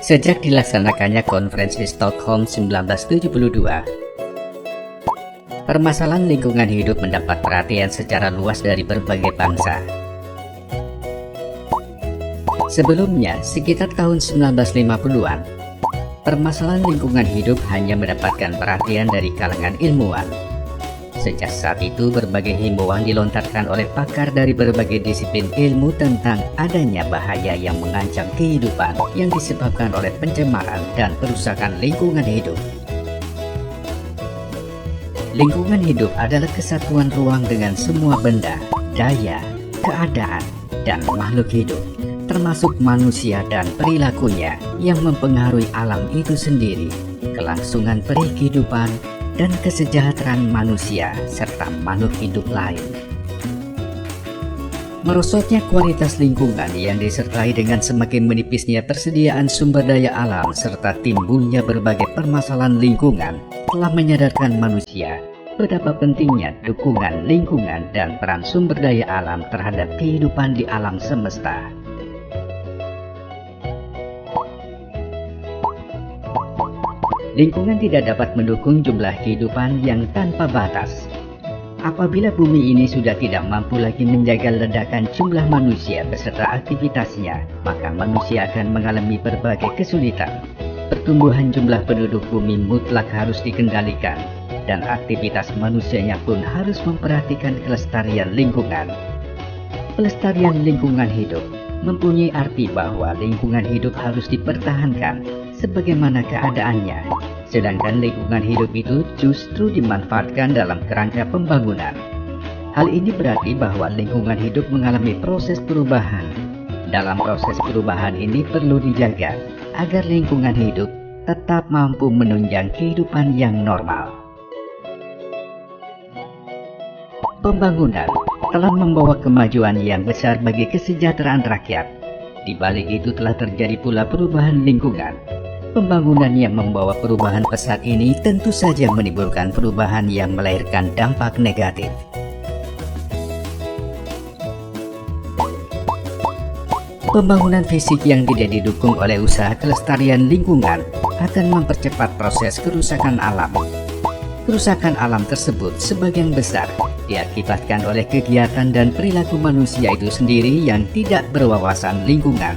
Sejak dilaksanakannya konferensi Stockholm 1972, permasalahan lingkungan hidup mendapat perhatian secara luas dari berbagai bangsa. Sebelumnya, sekitar tahun 1950-an, permasalahan lingkungan hidup hanya mendapatkan perhatian dari kalangan ilmuwan. Sejak saat itu, berbagai himbauan dilontarkan oleh pakar dari berbagai disiplin ilmu tentang adanya bahaya yang mengancam kehidupan yang disebabkan oleh pencemaran dan perusakan lingkungan hidup. Lingkungan hidup adalah kesatuan ruang dengan semua benda, daya, keadaan, dan makhluk hidup, termasuk manusia dan perilakunya yang mempengaruhi alam itu sendiri, kelangsungan kehidupan, dan kesejahteraan manusia serta makhluk hidup lain. Merosotnya kualitas lingkungan yang disertai dengan semakin menipisnya persediaan sumber daya alam serta timbulnya berbagai permasalahan lingkungan telah menyadarkan manusia betapa pentingnya dukungan lingkungan dan peran sumber daya alam terhadap kehidupan di alam semesta. Lingkungan tidak dapat mendukung jumlah kehidupan yang tanpa batas. Apabila bumi ini sudah tidak mampu lagi menjaga ledakan jumlah manusia beserta aktivitasnya, maka manusia akan mengalami berbagai kesulitan. Pertumbuhan jumlah penduduk bumi mutlak harus dikendalikan, dan aktivitas manusianya pun harus memperhatikan kelestarian lingkungan. Pelestarian lingkungan hidup mempunyai arti bahwa lingkungan hidup harus dipertahankan sebagaimana keadaannya, sedangkan lingkungan hidup itu justru dimanfaatkan dalam kerangka pembangunan. Hal ini berarti bahwa lingkungan hidup mengalami proses perubahan. Dalam proses perubahan ini perlu dijaga agar lingkungan hidup tetap mampu menunjang kehidupan yang normal. Pembangunan telah membawa kemajuan yang besar bagi kesejahteraan rakyat. Di balik itu telah terjadi pula perubahan lingkungan. Pembangunan yang membawa perubahan pesat ini tentu saja menimbulkan perubahan yang melahirkan dampak negatif. Pembangunan fisik yang tidak didukung oleh usaha kelestarian lingkungan akan mempercepat proses kerusakan alam. Kerusakan alam tersebut sebagian besar diakibatkan oleh kegiatan dan perilaku manusia itu sendiri yang tidak berwawasan lingkungan.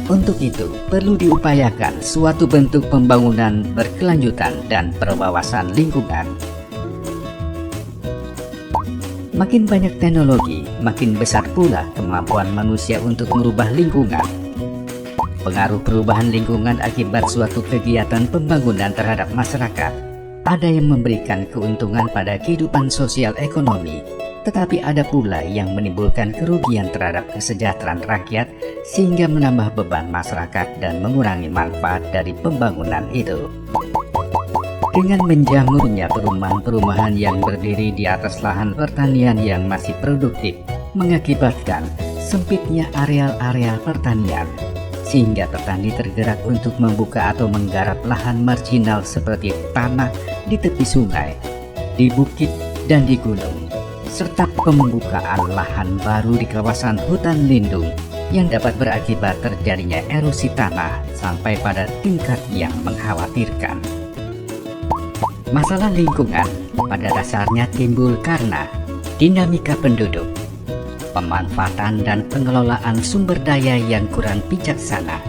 Untuk itu, perlu diupayakan suatu bentuk pembangunan berkelanjutan dan berwawasan lingkungan. Makin banyak teknologi, makin besar pula kemampuan manusia untuk merubah lingkungan. Pengaruh perubahan lingkungan akibat suatu kegiatan pembangunan terhadap masyarakat ada yang memberikan keuntungan pada kehidupan sosial ekonomi, tetapi ada pula yang menimbulkan kerugian terhadap kesejahteraan rakyat sehingga menambah beban masyarakat dan mengurangi manfaat dari pembangunan itu. Dengan menjamurnya perumahan-perumahan yang berdiri di atas lahan pertanian yang masih produktif, mengakibatkan sempitnya areal-areal pertanian, sehingga petani tergerak untuk membuka atau menggarap lahan marginal seperti tanah di tepi sungai, di bukit, dan di gunung, serta pembukaan lahan baru di kawasan hutan lindung yang dapat berakibat terjadinya erosi tanah sampai pada tingkat yang mengkhawatirkan. Masalah lingkungan pada dasarnya timbul karena dinamika penduduk, pemanfaatan dan pengelolaan sumber daya yang kurang bijaksana,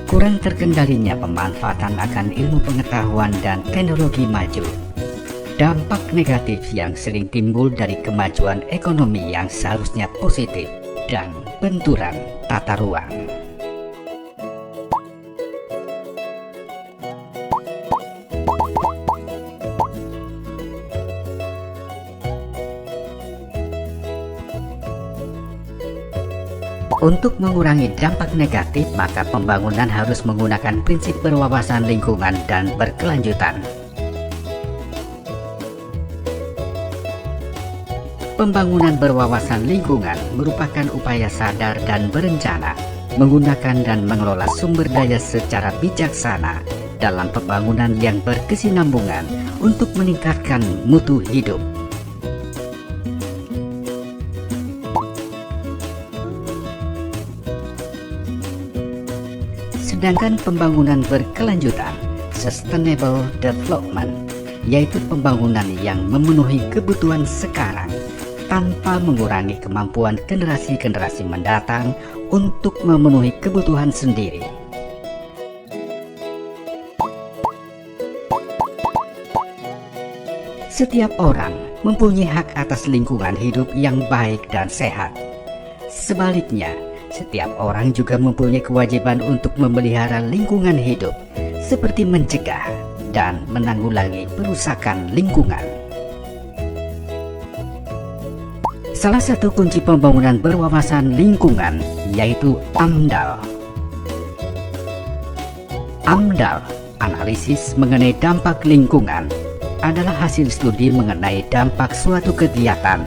kurang terkendalinya pemanfaatan akan ilmu pengetahuan dan teknologi maju, dampak negatif yang sering timbul dari kemajuan ekonomi yang seharusnya positif, dan benturan tata ruang. Untuk mengurangi dampak negatif, maka pembangunan harus menggunakan prinsip berwawasan lingkungan dan berkelanjutan. Pembangunan berwawasan lingkungan merupakan upaya sadar dan berencana, menggunakan dan mengelola sumber daya secara bijaksana dalam pembangunan yang berkesinambungan untuk meningkatkan mutu hidup. Sedangkan pembangunan berkelanjutan, sustainable development, yaitu pembangunan yang memenuhi kebutuhan sekarang tanpa mengurangi kemampuan generasi-generasi mendatang untuk memenuhi kebutuhan sendiri. Setiap orang mempunyai hak atas lingkungan hidup yang baik dan sehat. Sebaliknya, setiap orang juga mempunyai kewajiban untuk memelihara lingkungan hidup, seperti mencegah dan menanggulangi perusakan lingkungan. Salah satu kunci pembangunan berwawasan lingkungan yaitu AMDAL. AMDAL, analisis mengenai dampak lingkungan, adalah hasil studi mengenai dampak suatu kegiatan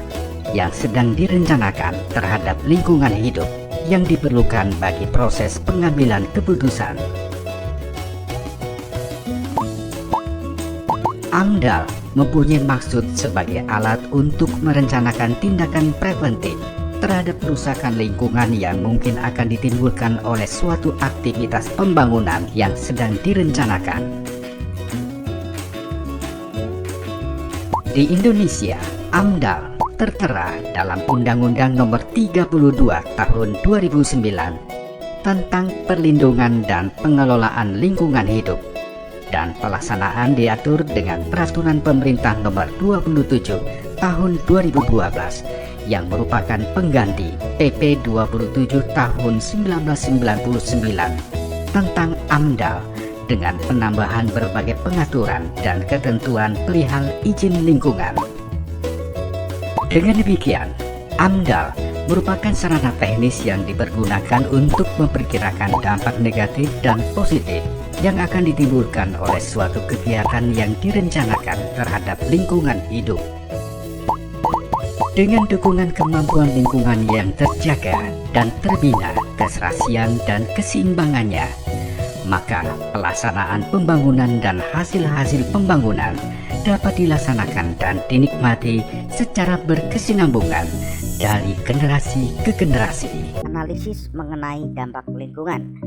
yang sedang direncanakan terhadap lingkungan hidup yang diperlukan bagi proses pengambilan keputusan. AMDAL mempunyai maksud sebagai alat untuk merencanakan tindakan preventif terhadap kerusakan lingkungan yang mungkin akan ditimbulkan oleh suatu aktivitas pembangunan yang sedang direncanakan. Di Indonesia, AMDAL tertera dalam Undang-Undang Nomor 32 Tahun 2009 tentang Perlindungan dan Pengelolaan Lingkungan Hidup, dan pelaksanaan diatur dengan Peraturan Pemerintah Nomor 27 Tahun 2012 yang merupakan pengganti PP 27 Tahun 1999 tentang AMDAL dengan penambahan berbagai pengaturan dan ketentuan perihal izin lingkungan. Dengan demikian, AMDAL merupakan sarana teknis yang dipergunakan untuk memperkirakan dampak negatif dan positif yang akan ditimbulkan oleh suatu kegiatan yang direncanakan terhadap lingkungan hidup. Dengan dukungan kemampuan lingkungan yang terjaga dan terbina keserasian dan keseimbangannya, maka pelaksanaan pembangunan dan hasil-hasil pembangunan dapat dilaksanakan dan dinikmati secara berkesinambungan dari generasi ke generasi. Analisis mengenai dampak lingkungan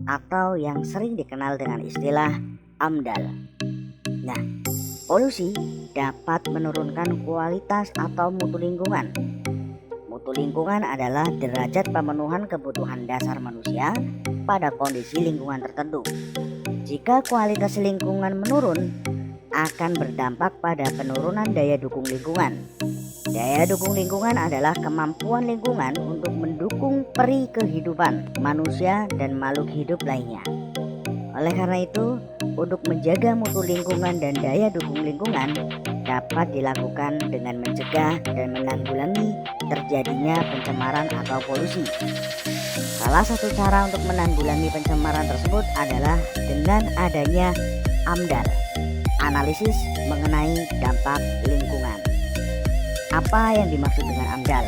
atau yang sering dikenal dengan istilah AMDAL. Nah, polusi dapat menurunkan kualitas atau mutu lingkungan. Mutu lingkungan adalah derajat pemenuhan kebutuhan dasar manusia pada kondisi lingkungan tertentu. Jika kualitas lingkungan menurun, akan berdampak pada penurunan daya dukung lingkungan. Daya dukung lingkungan adalah kemampuan lingkungan untuk mendukung peri kehidupan manusia dan makhluk hidup lainnya. Oleh karena itu, untuk menjaga mutu lingkungan dan daya dukung lingkungan dapat dilakukan dengan mencegah dan menanggulangi terjadinya pencemaran atau polusi. Salah satu cara untuk menanggulangi pencemaran tersebut adalah dengan adanya AMDAL, analisis mengenai dampak lingkungan. Apa yang dimaksud dengan AMDAL?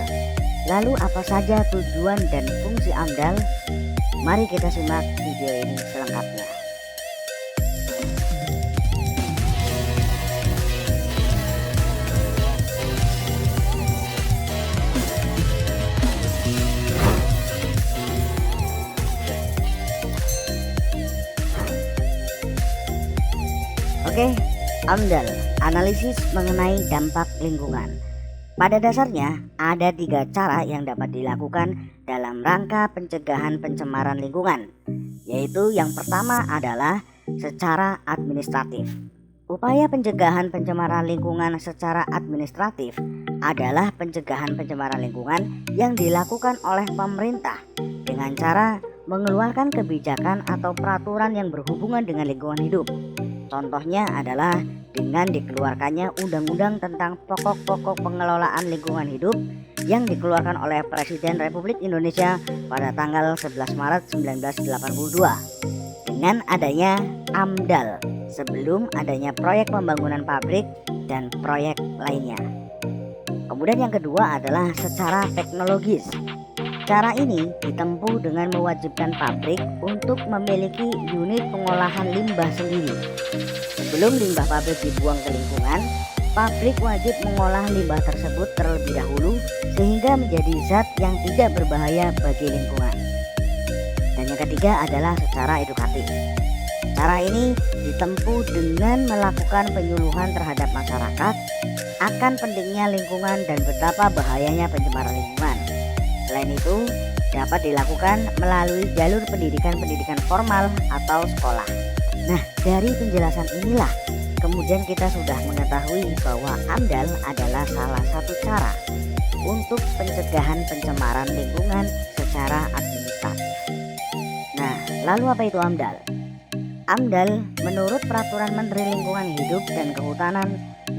Lalu apa saja tujuan dan fungsi AMDAL? Mari kita simak video ini selengkapnya. Oke, AMDAL, analisis mengenai dampak lingkungan. Pada dasarnya, ada 3 cara yang dapat dilakukan dalam rangka pencegahan pencemaran lingkungan, yaitu yang pertama adalah secara administratif. Upaya pencegahan pencemaran lingkungan secara administratif adalah pencegahan pencemaran lingkungan yang dilakukan oleh pemerintah dengan cara mengeluarkan kebijakan atau peraturan yang berhubungan dengan lingkungan hidup. Contohnya adalah dengan dikeluarkannya Undang-Undang tentang Pokok-pokok Pengelolaan Lingkungan Hidup yang dikeluarkan oleh Presiden Republik Indonesia pada tanggal 11 Maret 1982 dengan adanya AMDAL sebelum adanya proyek pembangunan pabrik dan proyek lainnya. Kemudian yang kedua adalah secara teknologis. Cara ini ditempuh dengan mewajibkan pabrik untuk memiliki unit pengolahan limbah sendiri. Sebelum limbah pabrik dibuang ke lingkungan, pabrik wajib mengolah limbah tersebut terlebih dahulu sehingga menjadi zat yang tidak berbahaya bagi lingkungan. Dan Dan yang ketiga adalah secara edukatif. Cara ini ditempuh dengan melakukan penyuluhan terhadap masyarakat akan pentingnya lingkungan dan betapa bahayanya pencemaran lingkungan. Selain itu, dapat dilakukan melalui jalur pendidikan formal atau sekolah. Nah, dari penjelasan inilah kemudian kita sudah mengetahui bahwa AMDAL adalah salah satu cara untuk pencegahan pencemaran lingkungan secara administratif. Nah, lalu apa itu AMDAL? AMDAL menurut Peraturan Menteri Lingkungan Hidup dan Kehutanan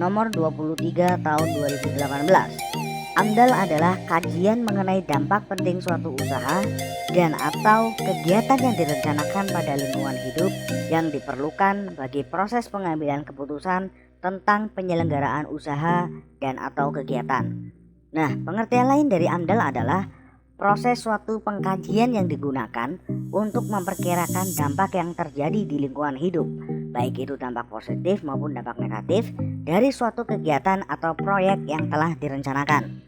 Nomor 23 Tahun 2018. AMDAL adalah kajian mengenai dampak penting suatu usaha dan atau kegiatan yang direncanakan pada lingkungan hidup yang diperlukan bagi proses pengambilan keputusan tentang penyelenggaraan usaha dan atau kegiatan. Nah, pengertian lain dari AMDAL adalah proses suatu pengkajian yang digunakan untuk memperkirakan dampak yang terjadi di lingkungan hidup, baik itu dampak positif maupun dampak negatif dari suatu kegiatan atau proyek yang telah direncanakan.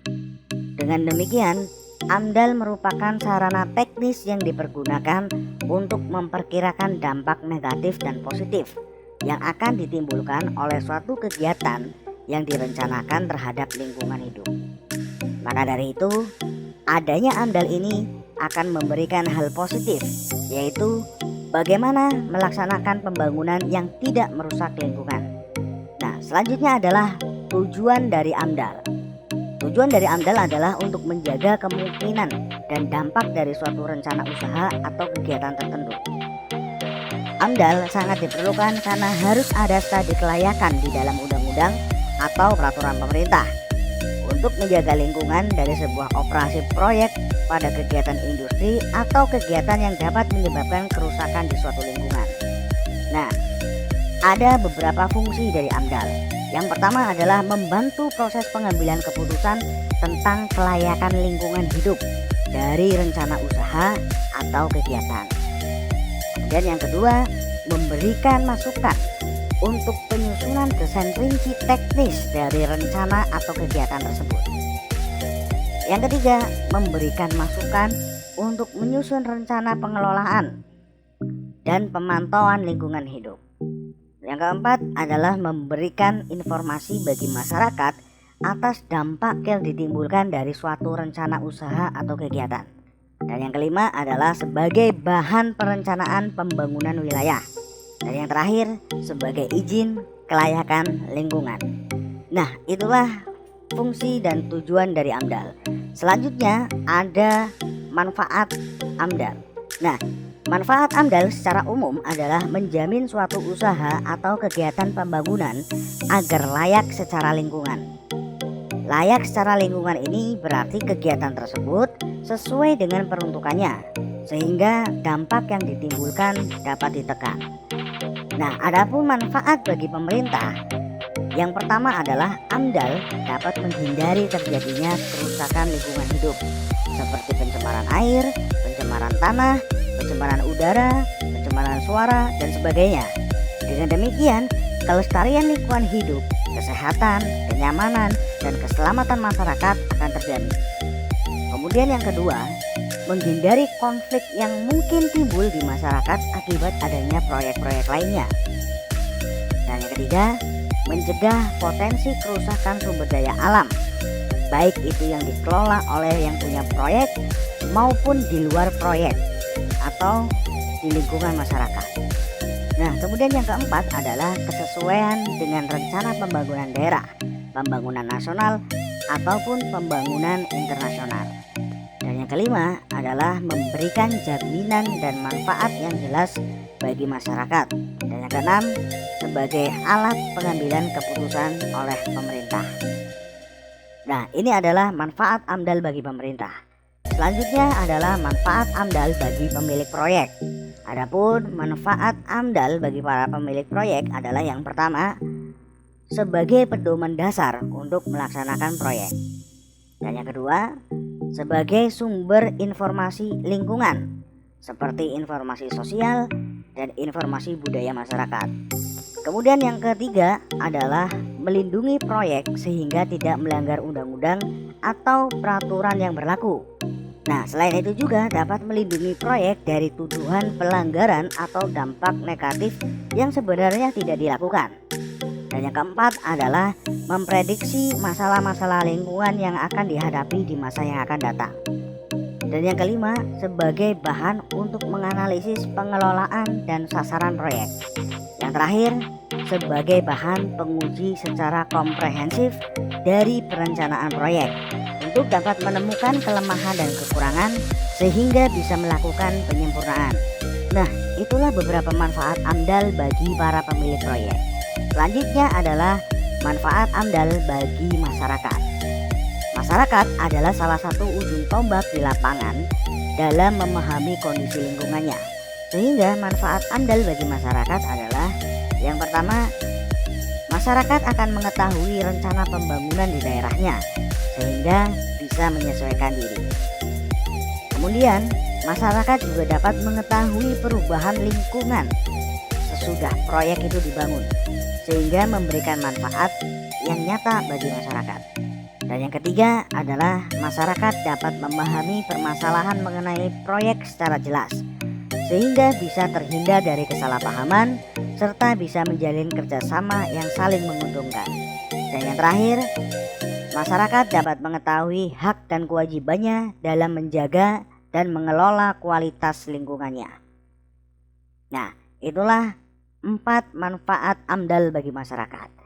Dengan demikian, AMDAL merupakan sarana teknis yang dipergunakan untuk memperkirakan dampak negatif dan positif yang akan ditimbulkan oleh suatu kegiatan yang direncanakan terhadap lingkungan hidup. Maka dari itu, adanya AMDAL ini akan memberikan hal positif, yaitu bagaimana melaksanakan pembangunan yang tidak merusak lingkungan. Nah, selanjutnya adalah tujuan dari AMDAL. Tujuan dari AMDAL adalah untuk menjaga kemungkinan dan dampak dari suatu rencana usaha atau kegiatan tertentu. AMDAL sangat diperlukan karena harus ada studi kelayakan di dalam undang-undang atau peraturan pemerintah untuk menjaga lingkungan dari sebuah operasi proyek pada kegiatan industri atau kegiatan yang dapat menyebabkan kerusakan di suatu lingkungan. Nah, ada beberapa fungsi dari AMDAL. Yang pertama adalah membantu proses pengambilan keputusan tentang kelayakan lingkungan hidup dari rencana usaha atau kegiatan. Dan yang kedua, memberikan masukan untuk penyusunan desain rinci teknis dari rencana atau kegiatan tersebut. Yang ketiga, memberikan masukan untuk menyusun rencana pengelolaan dan pemantauan lingkungan hidup. Yang keempat adalah memberikan informasi bagi masyarakat atas dampak yang ditimbulkan dari suatu rencana usaha atau kegiatan. Dan yang kelima adalah sebagai bahan perencanaan pembangunan wilayah. Dan yang terakhir sebagai izin kelayakan lingkungan. Nah, itulah fungsi dan tujuan dari AMDAL. Selanjutnya ada manfaat AMDAL. Nah, manfaat AMDAL secara umum adalah menjamin suatu usaha atau kegiatan pembangunan agar layak secara lingkungan. Layak secara lingkungan ini berarti kegiatan tersebut sesuai dengan peruntukannya, sehingga dampak yang ditimbulkan dapat ditekan. Nah, adapun manfaat bagi pemerintah, yang pertama adalah AMDAL dapat menghindari terjadinya kerusakan lingkungan hidup seperti pencemaran air, pencemaran tanah, pencemaran udara, pencemaran suara, dan sebagainya. Dengan demikian, kelestarian lingkungan hidup, kesehatan, kenyamanan, dan keselamatan masyarakat akan terjamin. Kemudian yang kedua, menghindari konflik yang mungkin timbul di masyarakat akibat adanya proyek-proyek lainnya. Dan yang ketiga, mencegah potensi kerusakan sumber daya alam, baik itu yang dikelola oleh yang punya proyek maupun di luar proyek atau di lingkungan masyarakat. Nah, kemudian yang keempat adalah kesesuaian dengan rencana pembangunan daerah, pembangunan nasional ataupun pembangunan internasional. Dan yang kelima adalah memberikan jaminan dan manfaat yang jelas bagi masyarakat. Dan yang keenam, sebagai alat pengambilan keputusan oleh pemerintah. Nah, ini adalah manfaat AMDAL bagi pemerintah. Selanjutnya adalah manfaat AMDAL bagi pemilik proyek. Adapun manfaat AMDAL bagi para pemilik proyek adalah yang pertama, sebagai pedoman dasar untuk melaksanakan proyek. Dan yang kedua, sebagai sumber informasi lingkungan seperti informasi sosial dan informasi budaya masyarakat. Kemudian yang ketiga adalah melindungi proyek sehingga tidak melanggar undang-undang atau peraturan yang berlaku. Nah, selain itu juga dapat melindungi proyek dari tuduhan pelanggaran atau dampak negatif yang sebenarnya tidak dilakukan. Dan yang keempat adalah memprediksi masalah-masalah lingkungan yang akan dihadapi di masa yang akan datang. Dan yang kelima, sebagai bahan untuk menganalisis pengelolaan dan sasaran proyek. Yang terakhir, sebagai bahan penguji secara komprehensif dari perencanaan proyek untuk dapat menemukan kelemahan dan kekurangan sehingga bisa melakukan penyempurnaan. Nah, itulah beberapa manfaat AMDAL bagi para pemilik proyek. Selanjutnya adalah manfaat AMDAL bagi masyarakat. Masyarakat adalah salah satu ujung tombak di lapangan dalam memahami kondisi lingkungannya. Sehingga manfaat AMDAL bagi masyarakat adalah yang pertama, masyarakat akan mengetahui rencana pembangunan di daerahnya sehingga bisa menyesuaikan diri. Kemudian, masyarakat juga dapat mengetahui perubahan lingkungan sesudah proyek itu dibangun sehingga memberikan manfaat yang nyata bagi masyarakat. Dan yang ketiga adalah masyarakat dapat memahami permasalahan mengenai proyek secara jelas sehingga bisa terhindar dari kesalahpahaman serta bisa menjalin kerjasama yang saling menguntungkan. Dan yang terakhir, masyarakat dapat mengetahui hak dan kewajibannya dalam menjaga dan mengelola kualitas lingkungannya. Nah, itulah 4 manfaat AMDAL bagi masyarakat.